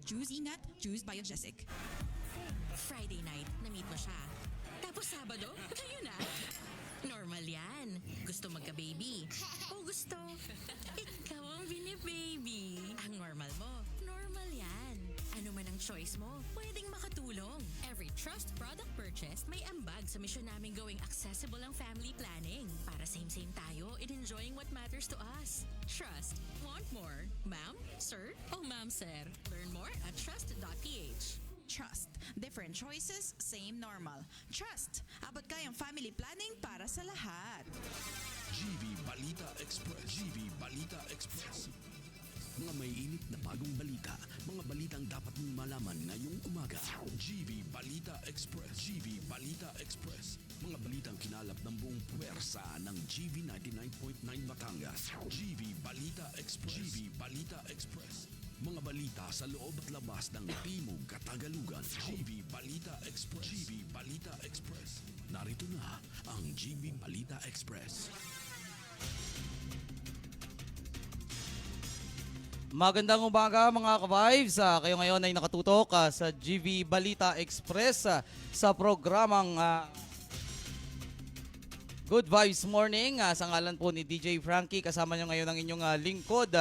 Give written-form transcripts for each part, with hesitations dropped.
Choose Ingat, choose Biogesic. Friday night, na-meet mo siya. Tapos Sabado, kayo na. Normal yan. Gusto magka-baby. O gusto, ikaw ang bini-baby. Ang normal mo, normal yan. Ano man ang choice mo, pwedeng makatulong. Every Trust product purchase may ambag sa misyon namin gawing accessible ang family planning. Para same-same tayo in enjoying what matters to us. Trust. Want more? Ma'am? Sir? O ma'am, sir? Learn more at trust.ph. Trust. Different choices, same normal. Trust. Abot kayang family planning para sa lahat. GV Balita Express. GV Balita Express. Mga may init na bagong balita. Mga balitang dapat mong malaman ngayong umaga. GV Balita Express. GV Balita Express. Mga balitang kinalap ng buong puwersa ng GV 99.9 Batangas. GV Balita Express. GV Balita Express. Mga balita sa loob at labas ng Timog Katagalugan. GV Balita Express. GV Balita Express. Narito na ang GV Balita Express. Magandang umaga mga ka-vibes. Kayo ngayon ay nakatutok sa GV Balita Express sa programang Good Vibes Morning. Sa ngalan po ni DJ Frankie, kasama nyo ngayon ang inyong lingkod,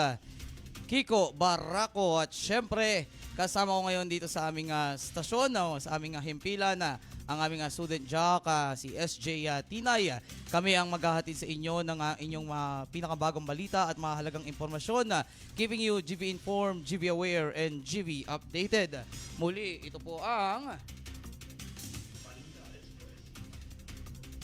Kiko Barraco. At syempre, kasama ko ngayon dito sa aming stasyon, sa aming himpilan, ang aming student jock, si SJ Tinay. Kami ang maghahatid sa inyo ng inyong pinakabagong balita at mahalagang impormasyon, keeping you GV informed, GV aware, and GV updated. Muli, ito po ang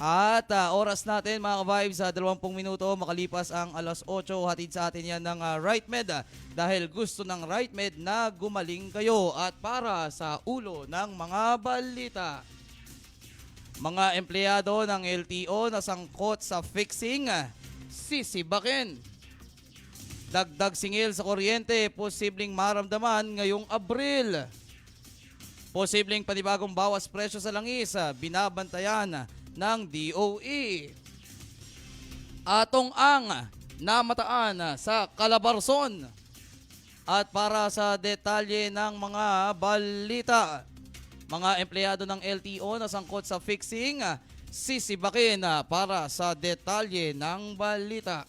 at oras natin mga ka-vibes, 20 minuto makalipas ang alas 8, hatid sa atin yan ng RightMed dahil gusto ng RightMed na gumaling kayo. At para sa ulo ng mga balita, mga empleyado ng LTO na sangkot sa fixing, sisibakin. Dagdag singil sa kuryente, posibleng maramdaman ngayong Abril. Posibleng panibagong bawas presyo sa langis, binabantayan ng DOE. Atong ang namataan sa Calabarzon. At para sa detalye ng mga balita, mga empleyado ng LTO na sangkot sa fixing, sisibakin. Para sa detalye ng balita,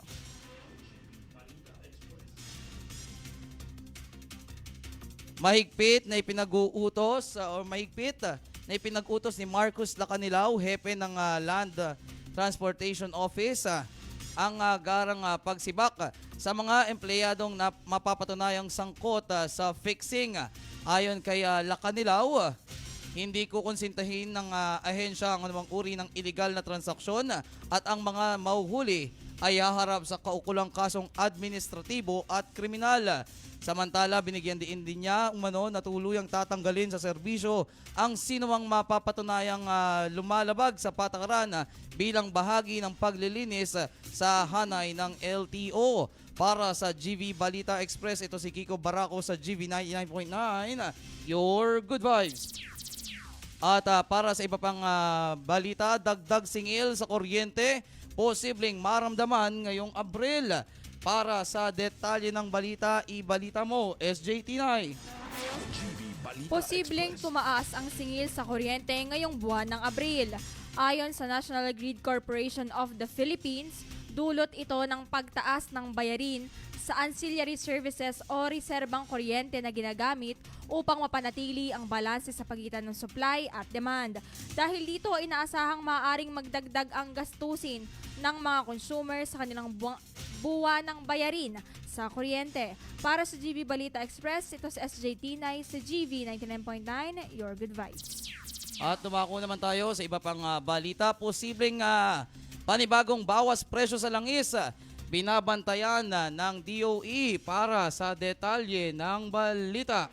mahigpit na ipinag-utos ni Marcos Lacanilaw, hepe ng Land Transportation Office, ang garang pagsibak sa mga empleyadong mapapatunayang sangkot sa fixing. Ayon kay Lacanilaw, hindi kukonsintahin ng ahensya ang anumang uri ng illegal na transaksyon at ang mga mahuhuli ay haharap sa kaukulang kasong administratibo at kriminal. Samantala, binigyan din niya umano na tuluyang tatanggalin sa serbisyo ang sinumang mapapatunayang lumalabag sa patakaran bilang bahagi ng paglilinis sa hanay ng LTO. Para sa GV Balita Express, ito si Kiko Barraco sa GV 99.9, your good vibes. At para sa iba pang balita, dagdag singil sa kuryente, posibleng maramdaman ngayong Abril. Para sa detalye ng balita, ibalita mo, SJ Tinay. Posibleng tumaas ang singil sa kuryente ngayong buwan ng Abril. Ayon sa National Grid Corporation of the Philippines, dulot ito ng pagtaas ng bayarin sa ancillary services o reserbang kuryente na ginagamit upang mapanatili ang balanse sa pagitan ng supply at demand. Dahil dito, inaasahang maaaring magdagdag ang gastusin ng mga consumer sa kanilang buwan ng bayarin sa kuryente. Para sa GV Balita Express, ito si SJ Tinay sa GV 99.9, your good vibes. At dumako naman tayo sa iba pang balita. Posibleng panibagong bawas presyo sa langis, binabantayan ng DOE. Para sa detalye ng balita,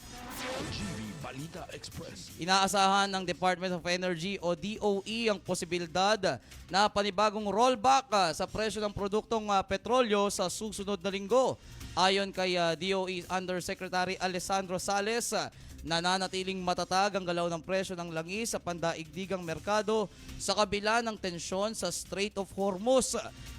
GV Balita Express. inaasahan ng Department of Energy o DOE ang posibilidad na panibagong rollback sa presyo ng produktong petrolyo sa susunod na linggo. Ayon kay DOE Undersecretary Alessandro Sales, nananatiling matatag ang galaw ng presyo ng langis sa pandaigdigang merkado sa kabila ng tensyon sa Strait of Hormuz.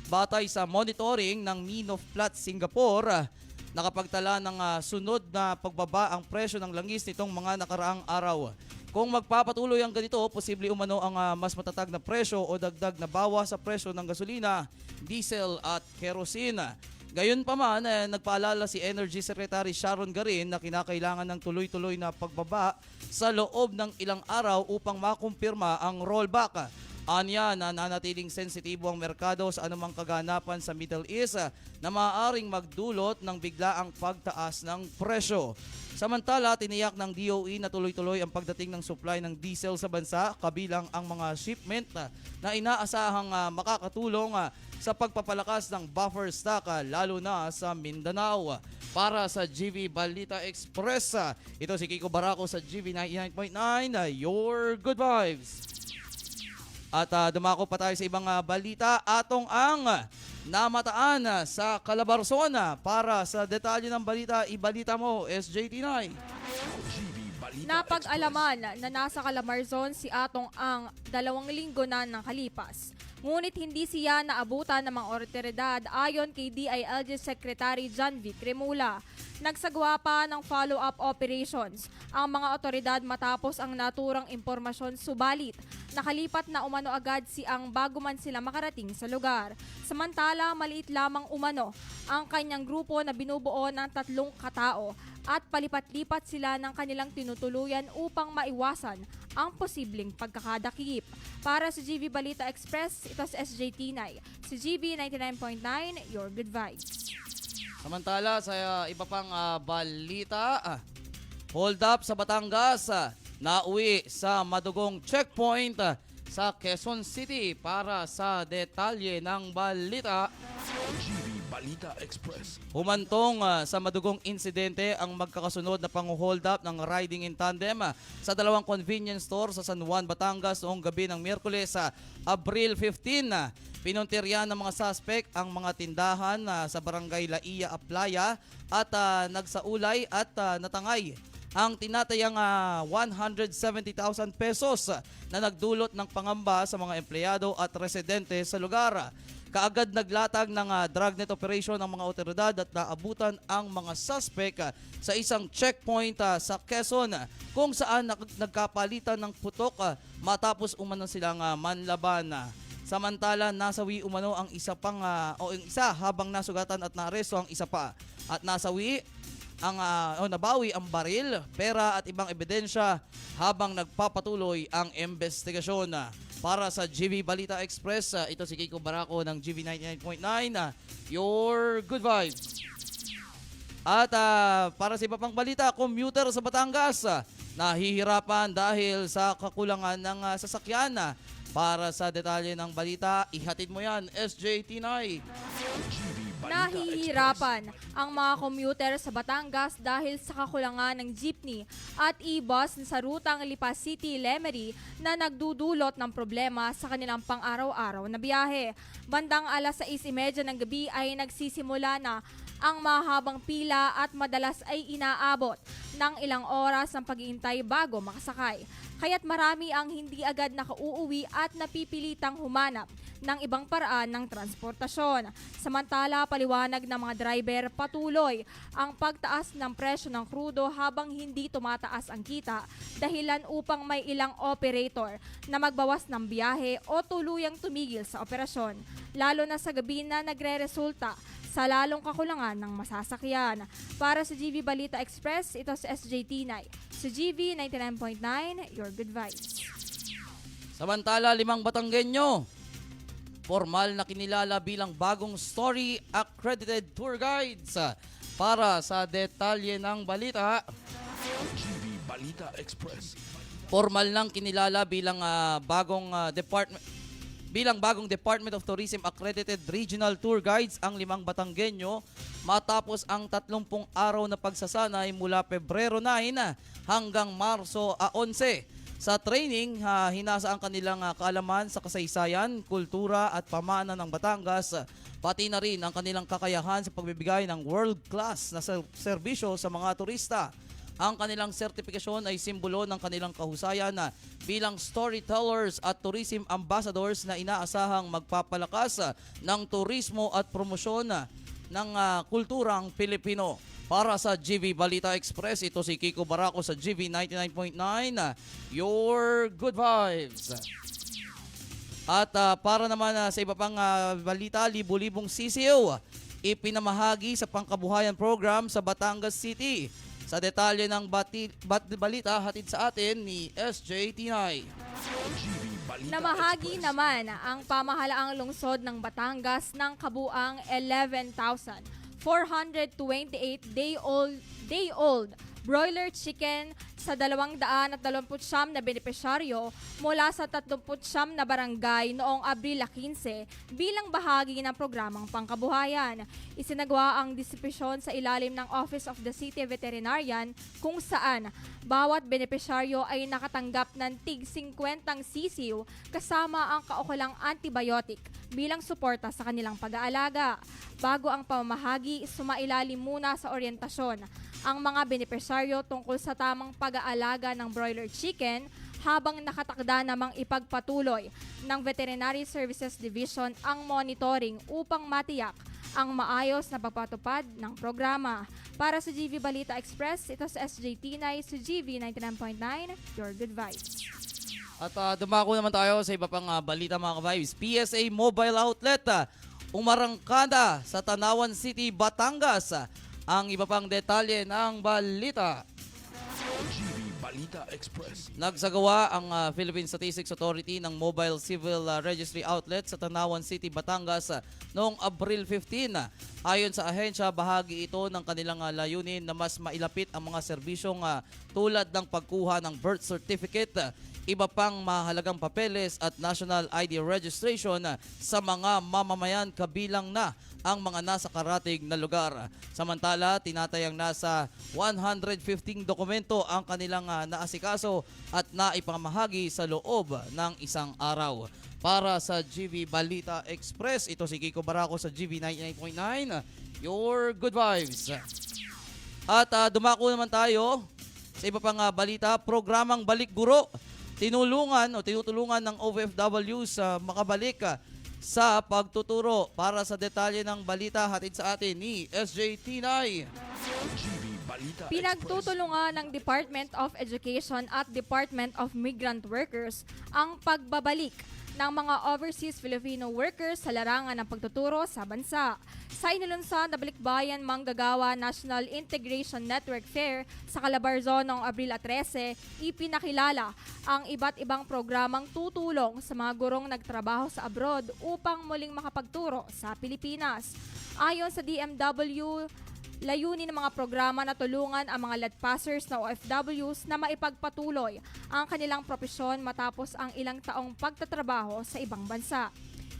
Batay sa monitoring ng Minow Platts Singapore, nakapagtala ng sunod na pagbaba ang presyo ng langis nitong mga nakaraang araw. Kung magpapatuloy ang ganito, posible umano ang mas matatag na presyo o dagdag na bawas sa presyo ng gasolina, diesel at kerosene. Gayunpaman, nagpaalala si Energy Secretary Sharon Garin na kinakailangan ng tuloy-tuloy na pagbaba sa loob ng ilang araw upang makumpirma ang rollback. Anya na nanatiling sensitibo ang merkado sa anumang kaganapan sa Middle East na maaaring magdulot ng biglaang pagtaas ng presyo. Samantala, tiniyak ng DOE na tuloy-tuloy ang pagdating ng supply ng diesel sa bansa kabilang ang mga shipment na inaasahang makakatulong sa pagpapalakas ng buffer stock lalo na sa Mindanao. Para sa GV Balita Express, ito si Kiko Barako sa GV 99.9, your good vibes. At dumako pa tayo sa ibang balita. Atong ang namataan sa Calabarzon. Para sa detalye ng balita, ibalita mo, SJT9. GV Balita Napag-alaman na nasa Calabarzon si Atong Ang 2 linggo na ng kalipas. Ngunit hindi siya naabutan ng mga otoridad ayon kay DILG Secretary John V. Cremula. Nagsagawa pa ng follow-up operations ang mga otoridad matapos ang naturang impormasyon, subalit nakalipat na umano agad si Ang bago man sila makarating sa lugar. Samantala, maliit lamang umano ang kanyang grupo na binubuo ng 3 katao at palipat-lipat sila ng kanilang tinutuluyan upang maiwasan ang posibleng pagkakadakip. Para sa GV Balita Express, ito si SJT9. Si GV 99.9, your good vibes. Samantala, sa iba pang balita, hold up sa Batangas, nauwi sa madugong checkpoint sa Quezon City. Para sa detalye ng balita, GV Balita Express. humantong sa madugong insidente ang magkakasunod na pang-hold up ng riding in tandem sa 2 convenience store sa San Juan, Batangas noong gabi ng Miyerkules sa Abril 15. Pinuntiryan ng mga suspect ang mga tindahan sa barangay Laia, Aplaya at nagsaulay at natangay ang tinatayang 170,000 pesos na nagdulot ng pangamba sa mga empleyado at residente sa lugar. Kaagad naglatag ng dragnet operation ng mga otoridad at naabutan ang mga suspect sa isang checkpoint sa Quezon kung saan nagkapalitan ng putok matapos umano silang manlaban. Samantala, nasawi umano ang isa habang nasugatan at naaresto ang isa pa. At nasawi nabawi ang baril, pera at ibang ebidensya habang nagpapatuloy ang investigasyon. Para sa GV Balita Express, ito si Kiko Barako ng GV 99.9, your good vibes. At para sa iba pang balita, commuter sa Batangas nahihirapan dahil sa kakulangan ng sasakyan. Para sa detalye ng balita, ihatid mo yan, SJT9. Nahihirapan ang mga commuter sa Batangas dahil sa kakulangan ng jeepney at e-bus sa rutang Lipas City, Lemery na nagdudulot ng problema sa kanilang pang-araw-araw na biyahe. Bandang alas 6:30 ng gabi ay nagsisimula na ang mahabang pila at madalas ay inaabot ng ilang oras ng paghihintay bago makasakay. Kaya't marami ang hindi agad nakauuwi at napipilitang humanap ng ibang paraan ng transportasyon. Samantala, paliwanag ng mga driver, patuloy ang pagtaas ng presyo ng krudo habang hindi tumataas ang kita dahilan upang may ilang operator na magbawas ng biyahe o tuluyang tumigil sa operasyon, lalo na sa gabi na nagre-resulta sa lalong kakulangan ng masasakyan. Para sa GV Balita Express, ito si SJT9. Sa GV 99.9, your good vibes. Samantala, 5 Batanggenyo formal na kinilala bilang bagong story accredited tour guides. Para sa detalye ng balita, GV Balita Express. formal nang kinilala bilang bagong Department of Tourism accredited regional tour guides ang 5 Batanggenyo matapos ang 30 araw na pagsasanay mula Pebrero 9 hanggang Marso 11. Sa training, hinasa ang kanilang kaalaman sa kasaysayan, kultura at pamana ng Batangas, pati na rin ang kanilang kakayahan sa pagbibigay ng world-class na serbisyo sa mga turista. Ang kanilang sertifikasyon ay simbolo ng kanilang kahusayan bilang storytellers at tourism ambassadors na inaasahang magpapalakas ng turismo at promosyon ng kulturang Pilipino. Para sa GV Balita Express, ito si Kiko Barako sa GV 99.9, your good vibes. At para naman sa iba pang balita, libu-libong sisiw ipinamahagi sa pangkabuhayan program sa Batangas City. Sa detalye ng balita, hatid sa atin ni SJ Tinay. GV Balita Namahagi Express. naman ang pamahalaang lungsod ng Batangas ng kabuang 11,428 broiler chicken sa 229 na benepisyaryo mula sa 39 na barangay noong Abril 15 bilang bahagi ng programang pangkabuhayan. Isinagawa ang distribusyon sa ilalim ng Office of the City Veterinarian kung saan bawat benepisyaryo ay nakatanggap ng tig 50 sisiw kasama ang kaukulang antibiotic bilang suporta sa kanilang pag-aalaga. Bago ang pamamahagi, sumailalim muna sa oryentasyon ang mga benepisyaryo tungkol sa tamang pag-aalaga ng broiler chicken habang nakatakda namang ipagpatuloy ng Veterinary Services Division ang monitoring upang matiyak ang maayos na pagpatupad ng programa. Para sa GV Balita Express, ito sa SJ Tinay sa GV 99.9, your good vibes. At dumako naman tayo sa iba pang balita mga ka-vibes. PSA Mobile Outlet umarangkada sa Tanawan City, Batangas. Ang iba pang detalye ng balita. GV Balita Express. Nagsagawa ang Philippine Statistics Authority ng Mobile Civil Registry Outlet sa Tanawan City, Batangas noong Abril 15. Ayon sa ahensya, bahagi ito ng kanilang layunin na mas mailapit ang mga serbisyong tulad ng pagkuha ng birth certificate, iba pang mahalagang papeles at national ID registration sa mga mamamayan kabilang na ang mga nasa karatig na lugar. Samantala, tinatayang nasa 115 dokumento ang kanilang naasikaso at naipamahagi sa loob ng isang araw. Para sa GV Balita Express, ito si Kiko Barako sa GV 99.9, your good vibes. At dumako naman tayo sa iba pang balita, programang Balik Guro. Tinutulungan ng OFWs makabalik sa pagtuturo. Para sa detalye ng balita, hatid sa atin ni SJ Tinay. GV Balita Express. Pinagtutulungan ng Department of Education at Department of Migrant Workers ang pagbabalik ng mga overseas Filipino workers sa larangan ng pagtuturo sa bansa. Sa inilunsad na Balikbayan Manggagawa National Integration Network Fair sa Calabarzon noong Abril 13, ipinakilala ang iba't ibang programang tutulong sa mga gurong nagtrabaho sa abroad upang muling makapagturo sa Pilipinas. Ayon sa DMW, layunin ng mga programa na tulungan ang mga ladpassers na OFWs na maipagpatuloy ang kanilang propesyon matapos ang ilang taong pagtatrabaho sa ibang bansa.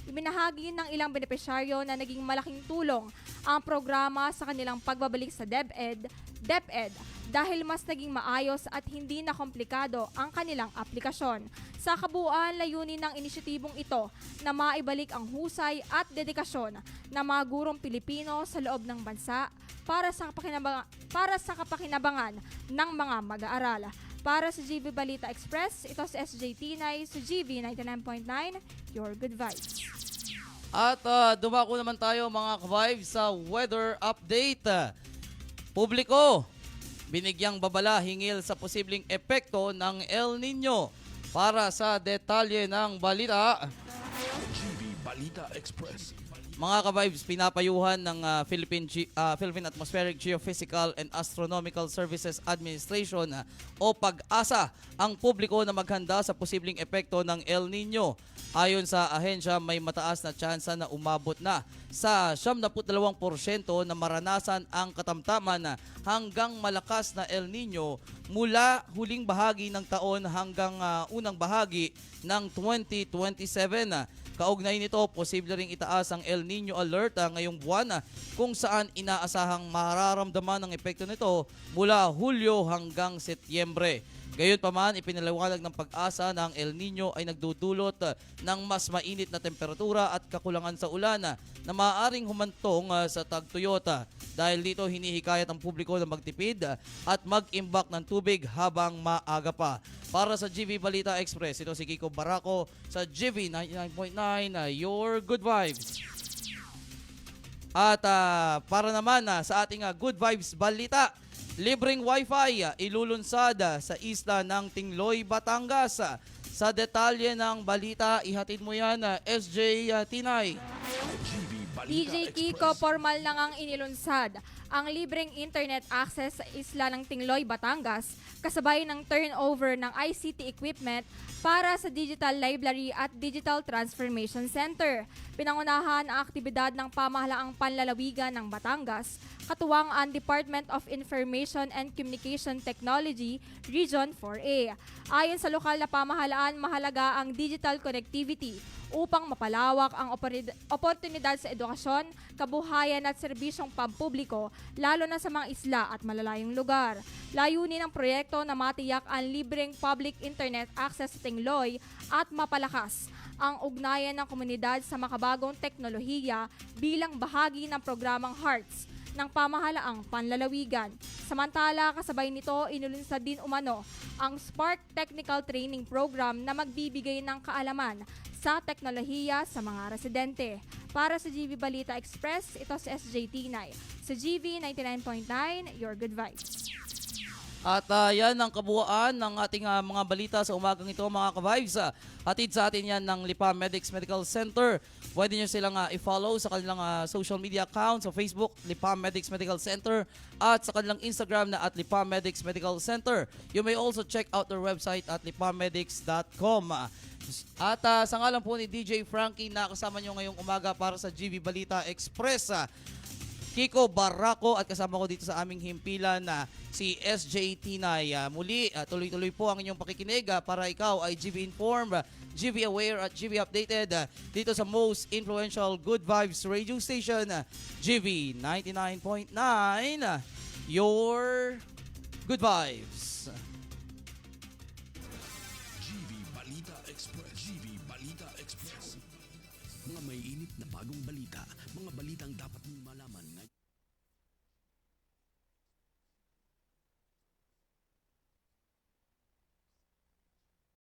Ibinahagi ng ilang benepisyaryo na naging malaking tulong ang programa sa kanilang pagbabalik sa DepEd dahil mas naging maayos at hindi na komplikado ang kanilang aplikasyon. Sa kabuuan, layunin ng inisyatibong ito na maibalik ang husay at dedikasyon ng mga gurong Pilipino sa loob ng bansa para sa kapakinabangan ng mga mag-aaral. Para sa GV Balita Express, ito si SJ Tinay sa GV 99.9, your good vibes. At dumako naman tayo mga ka-vibes sa weather update. Publiko, binigyang babala hingil sa posibleng epekto ng El Nino. Para sa detalye ng balita, GV Balita Express. mga ka-vibes, pinapayuhan ng Philippine Atmospheric Geophysical and Astronomical Services Administration o PAG-ASA ang publiko na maghanda sa posibleng epekto ng El Nino. Ayon sa ahensya, may mataas na tsansa na umabot na sa 72% na maranasan ang katamtaman hanggang malakas na El Nino mula huling bahagi ng taon hanggang unang bahagi ng 2027. Kaugnay nito, posible ring itaas ang El Nino Alert ngayong buwan kung saan inaasahang mararamdaman ang epekto nito mula Hulyo hanggang Setyembre. Gayunpaman, ipinaliwanag ng PAG-ASA na ang El Nino ay nagdudulot ng mas mainit na temperatura at kakulangan sa ulan na maaaring humantong sa tagtuyot. Dahil dito, hinihikayat ang publiko na magtipid at mag-imbak ng tubig habang maaga pa. Para sa GV Balita Express, ito si Kiko Barako sa GV 99.9, your good vibes. At para naman sa ating Good Vibes Balita, libreng wifi ilulunsad sa isla ng Tingloy, Batangas. Sa detalye ng balita, ihatid mo yan, SJ Tinay. GV Balita DJ Kiko, Express. formal na ngang inilunsad ang libreng internet access sa isla ng Tingloy, Batangas, kasabay ng turnover ng ICT equipment para sa Digital Library at Digital Transformation Center. Pinangunahan ang aktibidad ng pamahalaang panlalawigan ng Batangas, katuwang ang Department of Information and Communication Technology, Region 4A. Ayon sa lokal na pamahalaan, mahalaga ang digital connectivity upang mapalawak ang oportunidad sa edukasyon, kabuhayan at serbisyong pampubliko, lalo na sa mga isla at malalayong lugar. Layunin ng proyekto na matiyak ang libreng public internet access sa Tingloy at mapalakas ang ugnayan ng komunidad sa makabagong teknolohiya bilang bahagi ng programang HEARTS ng pamahalaang panlalawigan. Samantala, kasabay nito, inulunsad din umano ang Spark Technical Training Program na magbibigay ng kaalaman sa teknolohiya sa mga residente. Para sa GV Balita Express, ito si SJ Tinay. Sa GV 99.9, your good vibes. At yan ang kabuuan ng ating mga balita sa umagang ito, mga ka-vibes. Hatid sa atin yan ng Lipa Medics Medical Center. Pwede nyo silang i-follow sa kanilang social media account sa Facebook, Lipa Medics Medical Center, at sa kanilang Instagram na at Lipa Medics Medical Center. You may also check out their website at lipamedics.com. At sa ngalan po ni DJ Frankie na kasama nyo ngayong umaga para sa GV Balita Express, Kiko Barraco at kasama ko dito sa aming himpilan na si SJ Tinay. Muli, tuloy-tuloy po ang inyong pakikinig para ikaw ay GV Informed, GV Aware at GV Updated dito sa most influential Good Vibes radio station, GV 99.9, your Good Vibes. GV Balita Express. GV Balita Express. Mga may init na bagong balita